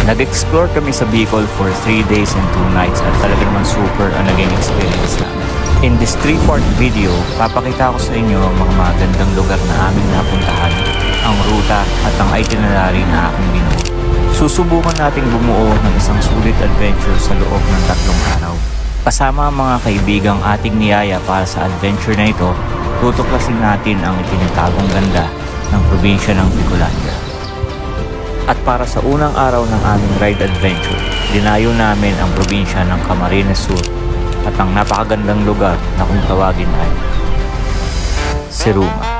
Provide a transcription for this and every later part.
Nag-explore kami sa Bicol for 3 days and 2 nights at talaga naman super ang naging experience namin. In this 3-part video, papakita ko sa inyo ang mga magandang lugar na aming napuntahan, ang ruta at ang itinerary na aking binuo. Susubukan nating bumuo ng isang sulit adventure sa loob ng 3 araw. Kasama ang mga kaibigang ating niyaya para sa adventure na ito, tutuklasin natin ang itinatagong ganda ng probinsya ng Bicolandia. At para sa unang araw ng aming ride adventure, dinayo namin ang probinsya ng Camarines Sur at ang napakagandang lugar na kung tawagin ay Siruma.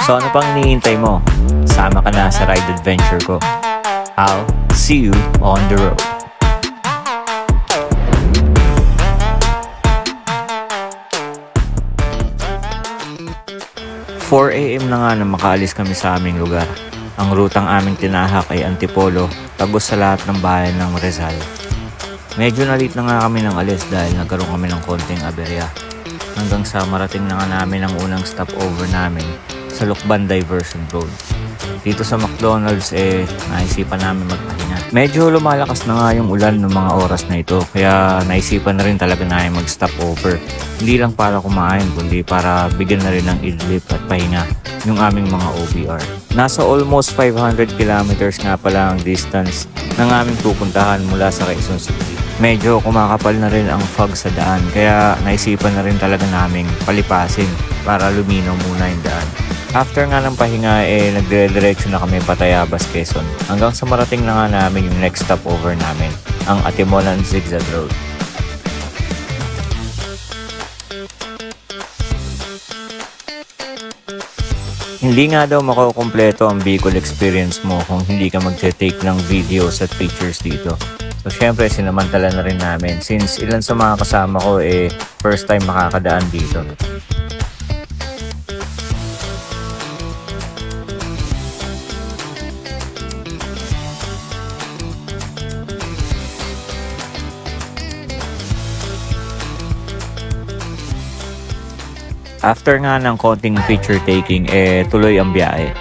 So ano pang hinihintay mo? Sama ka na sa ride adventure ko. I'll see you on the road. "4 AM na nga nang makaalis kami sa aming lugar. Ang rutang aming tinahak ay Antipolo, tagos sa lahat ng bayan ng Rizal. Medyo nalit na nga kami ng alis dahil nagkaroon kami ng konting aberya. Hanggang sa marating na nga namin ang unang stopover namin sa Lucban Diversion Road. Dito sa McDonald's naisipan namin magpahinga. Medyo lumalakas na nga yung ulan ng mga oras na ito, kaya naisipan na rin talaga namin mag-stop over. Hindi lang para kumain, kundi para bigyan na rin ng idlip at pahinga yung aming mga OBR. Nasa almost 500 kilometers nga pala ang distance ng aming pupuntahan mula sa Quezon City. Medyo kumakapal na rin ang fog sa daan, kaya naisipan na rin talaga naming palipasin para luminaw muna yung daan. After nga ng pahinga, nagdire-diretso na kami Patayabas, Quezon. Hanggang sa marating na nga namin yung next stopover namin, ang Atimolan Zigzag Road. Hindi nga daw makukumpleto ang Bicol experience mo kung hindi ka mag-take ng videos at pictures dito. So syempre sinamantala na rin namin since ilan sa mga kasama ko first time makakadaan dito. After nga ng konting picture taking, tuloy ang biyahe.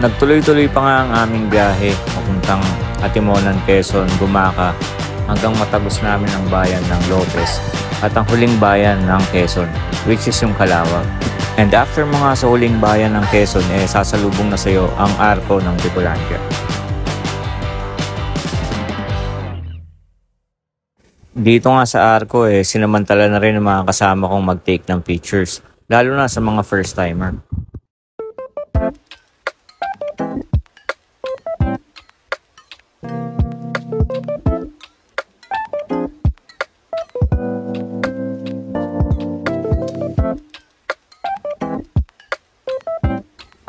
Nagtuloy-tuloy pa nga ang aming biyahe papuntang Atimolan, Quezon, Gumaca hanggang matagos namin ang bayan ng Lopez at ang huling bayan ng Quezon, which is yung Calawag. And after mga sa huling bayan ng Quezon, sasalubong na sa iyo ang arko ng Bicolandia. Dito nga sa arko, sinamantala na rin ng mga kasama kong mag-take ng pictures, lalo na sa mga first timer.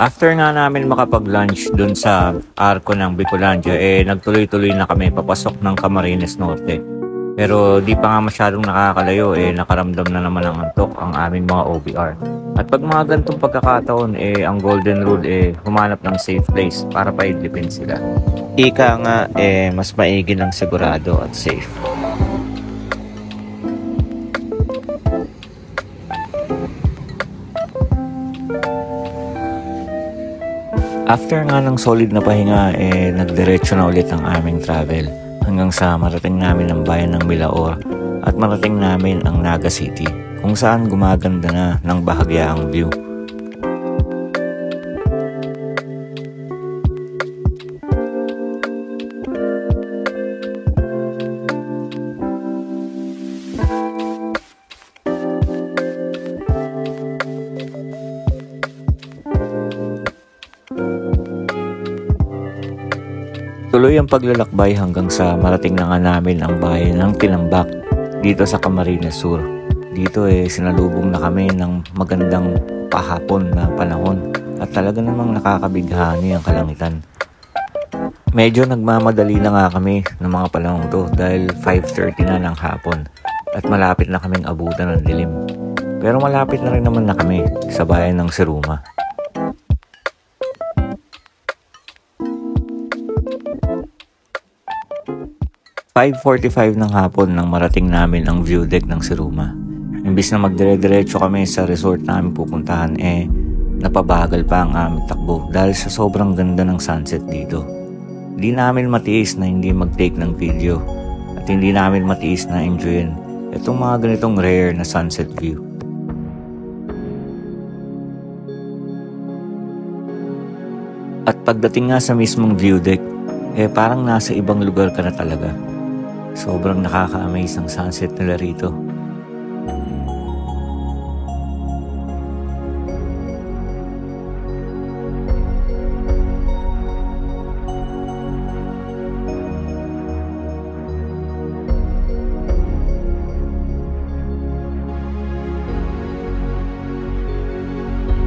After nga namin makapag-lunch dun sa arko ng Bicolandia, nagtuloy-tuloy na kami papasok ng Camarines Norte. Pero di pa nga masyadong nakakalayo, nakaramdam na naman ng antok ang aming mga OBR. At pag mga ganitong pagkakataon, ang golden rule, humanap ng safe place para paidlipin sila. Ika nga, mas maigi ng sigurado at safe. After nga ng solid na pahinga, nagdiretso na ulit ang aming travel hanggang sa marating namin ang bayan ng Milaor at marating namin ang Naga City kung saan gumaganda na ng bahagyaang view. Tuloy ang paglalakbay hanggang sa marating na nga namin ang bayan ng Tinambak dito sa Camarines Sur. Dito sinalubong na kami ng magandang pahapon na panahon at talaga namang nakakabighani ang kalangitan. Medyo nagmamadali na nga kami ng mga panahon to dahil 5:30 na ng hapon at malapit na kaming abutan ng dilim. Pero malapit na rin naman na kami sa bayan ng Siruma. 5:45 ng hapon nang marating namin ang view deck ng Siruma. Imbis na magdire-diretso kami sa resort namin pupuntahan, napabagal pa ang aming takbo dahil sa sobrang ganda ng sunset dito. Hindi namin matiis na hindi mag-take ng video at hindi namin matiis na enjoyin itong mga ganitong rare na sunset view. At pagdating nga sa mismong view deck, parang nasa ibang lugar ka na talaga. Sobrang nakaka-amaze ang sunset nila rito.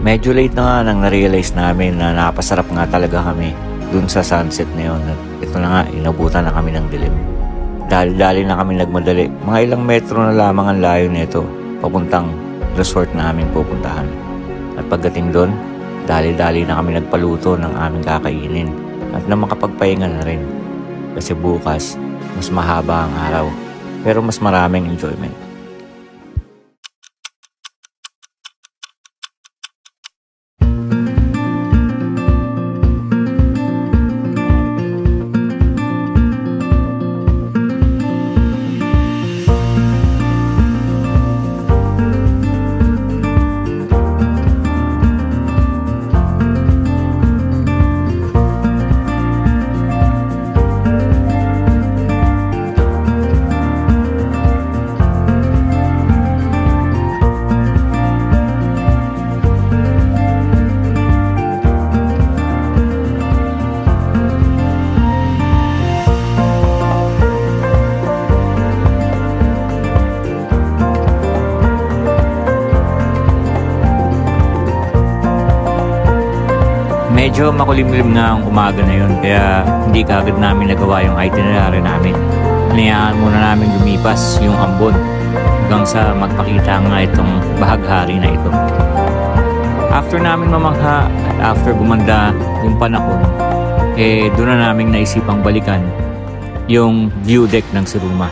Medyo late na nga nang na-realize namin na napasarap nga talaga kami dun sa sunset na yun. At ito na nga, inabutan na kami ng dilim. Dali-dali na kami nagmadali. Mga ilang metro na lamang ang layo nito papuntang resort na aming pupuntahan. At pagdating doon, dali-dali na kami nagpaluto ng aming kakainin at na makapagpahinga na rin. Kasi bukas, mas mahaba ang araw pero mas maraming enjoyment. Medyo makulimlim nga ang umaga na yun kaya hindi kaagad namin nagawa yung itinerary namin. Hinayaan muna namin lumipas yung ambon hanggang sa magpakita nga itong bahaghari na ito. After namin mamangha at after gumanda yung panahon, doon na namin naisipang balikan yung view deck ng Siruma.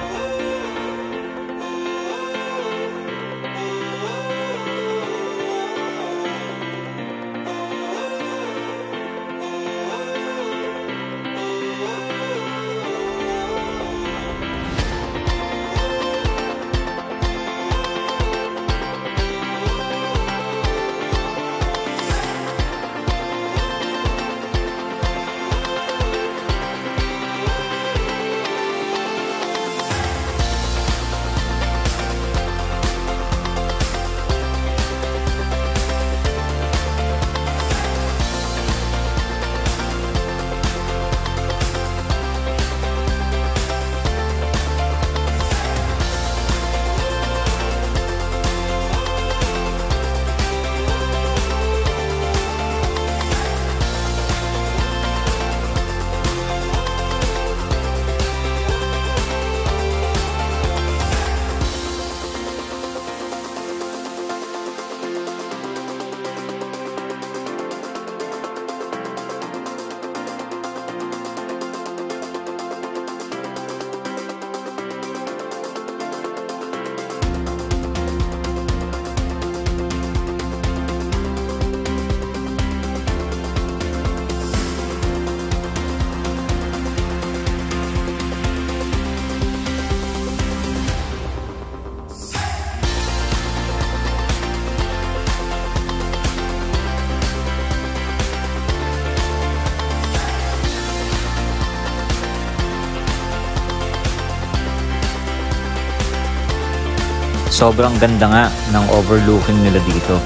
Sobrang ganda nga ng overlooking nila dito.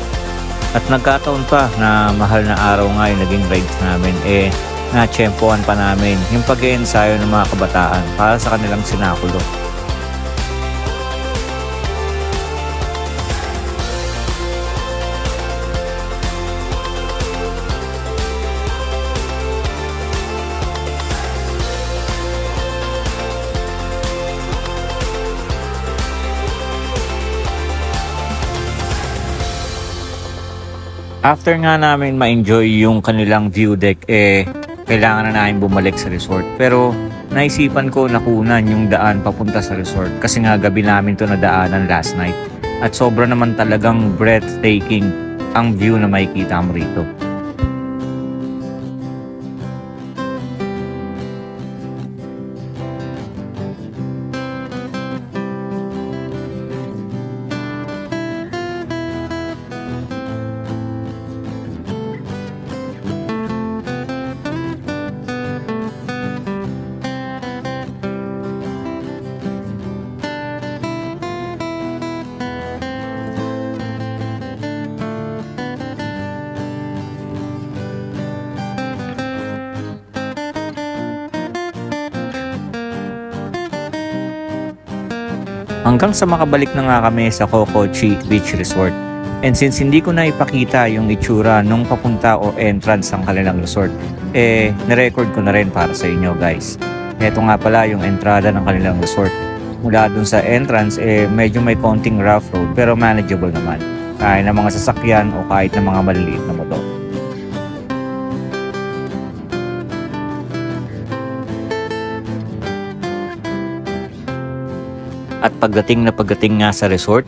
At nagkataon pa na mahal na araw nga yung naging rides namin, na-tsempohan pa namin yung pag-iensayo ng mga kabataan para sa kanilang sinakulo. After nga namin ma-enjoy yung kanilang view deck, kailangan na namin bumalik sa resort. Pero naisipan ko na kunan yung daan papunta sa resort kasi nga gabi namin to nadaanan last night. At sobra naman talagang breathtaking ang view na makikita mo rito. Hanggang sa makabalik na nga kami sa Cocochi Beach Resort. And since hindi ko na ipakita yung itsura nung papunta o entrance ng kanilang resort, nirecord ko na rin para sa inyo guys. Ito nga pala yung entrada ng kanilang resort. Mula dun sa entrance, medyo may konting rough road pero manageable naman. Kahit ng mga sasakyan o kahit ng mga maliliit na motor. At pagdating nga sa resort,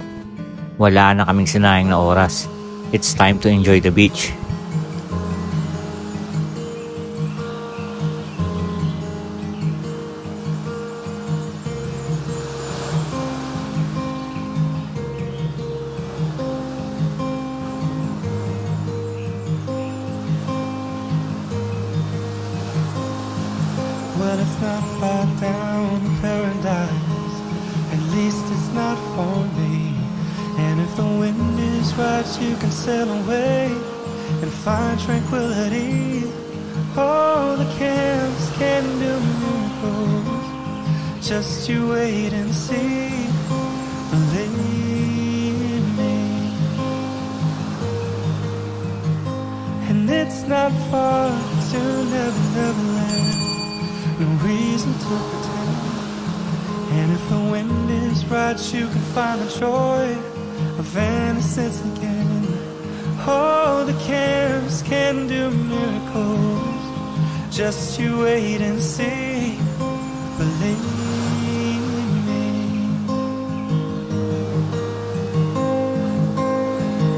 wala na kaming sinayang na oras. It's time to enjoy the beach. Well, it's not far down to paradise. At least it's not for me. And if the wind is right, you can sail away and find tranquility. Oh, the camps can do miracles. Just you wait and see. Believe me. And it's not far to Never, Never Land. No reason to pretend. And if the wind is right, you can find the joy of innocence again. Oh, the camps can do miracles. Just you wait and see. Believe me.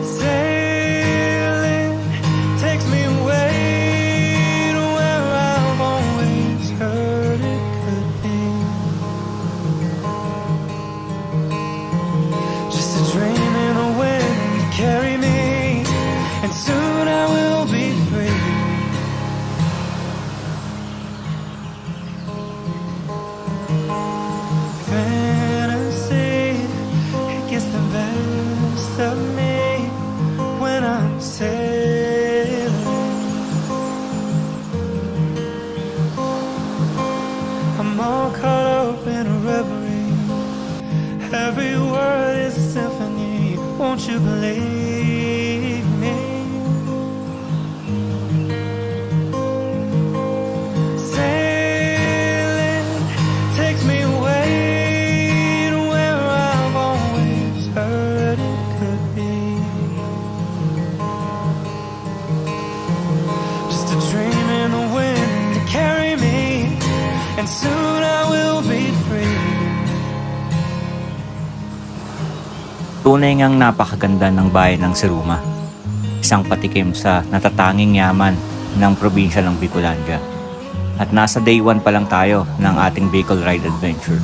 Sailing takes me away to where I've always heard it could be. Just a dream in the wind, carry me, and soon I will be free. Fantasy, it gets the best of me when I'm sailing. I'm all caught up in a reverie. Every word is a symphony. Won't you believe me? Sailing takes me away to where I've always heard it could be. Just a dream in the wind to carry me, and soon I will be free. Tunay ngang napakaganda ng bayan ng Siruma. Isang patikim sa natatanging yaman ng probinsya ng Bicolandia. At nasa day 1 pa lang tayo ng ating Bicol Ride Adventure.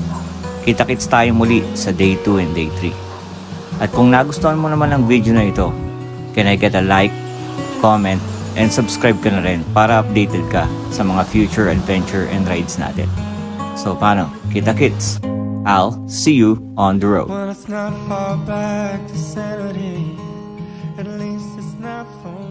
Kita-kits tayo muli sa day 2 and day 3. At kung nagustuhan mo naman ang video na ito, can I get a like, comment, and subscribe ka na rin para updated ka sa mga future adventure and rides natin. So paano? Kita-kits! I'll see you on the road. Well, it's not far back to sanity. At least it's not for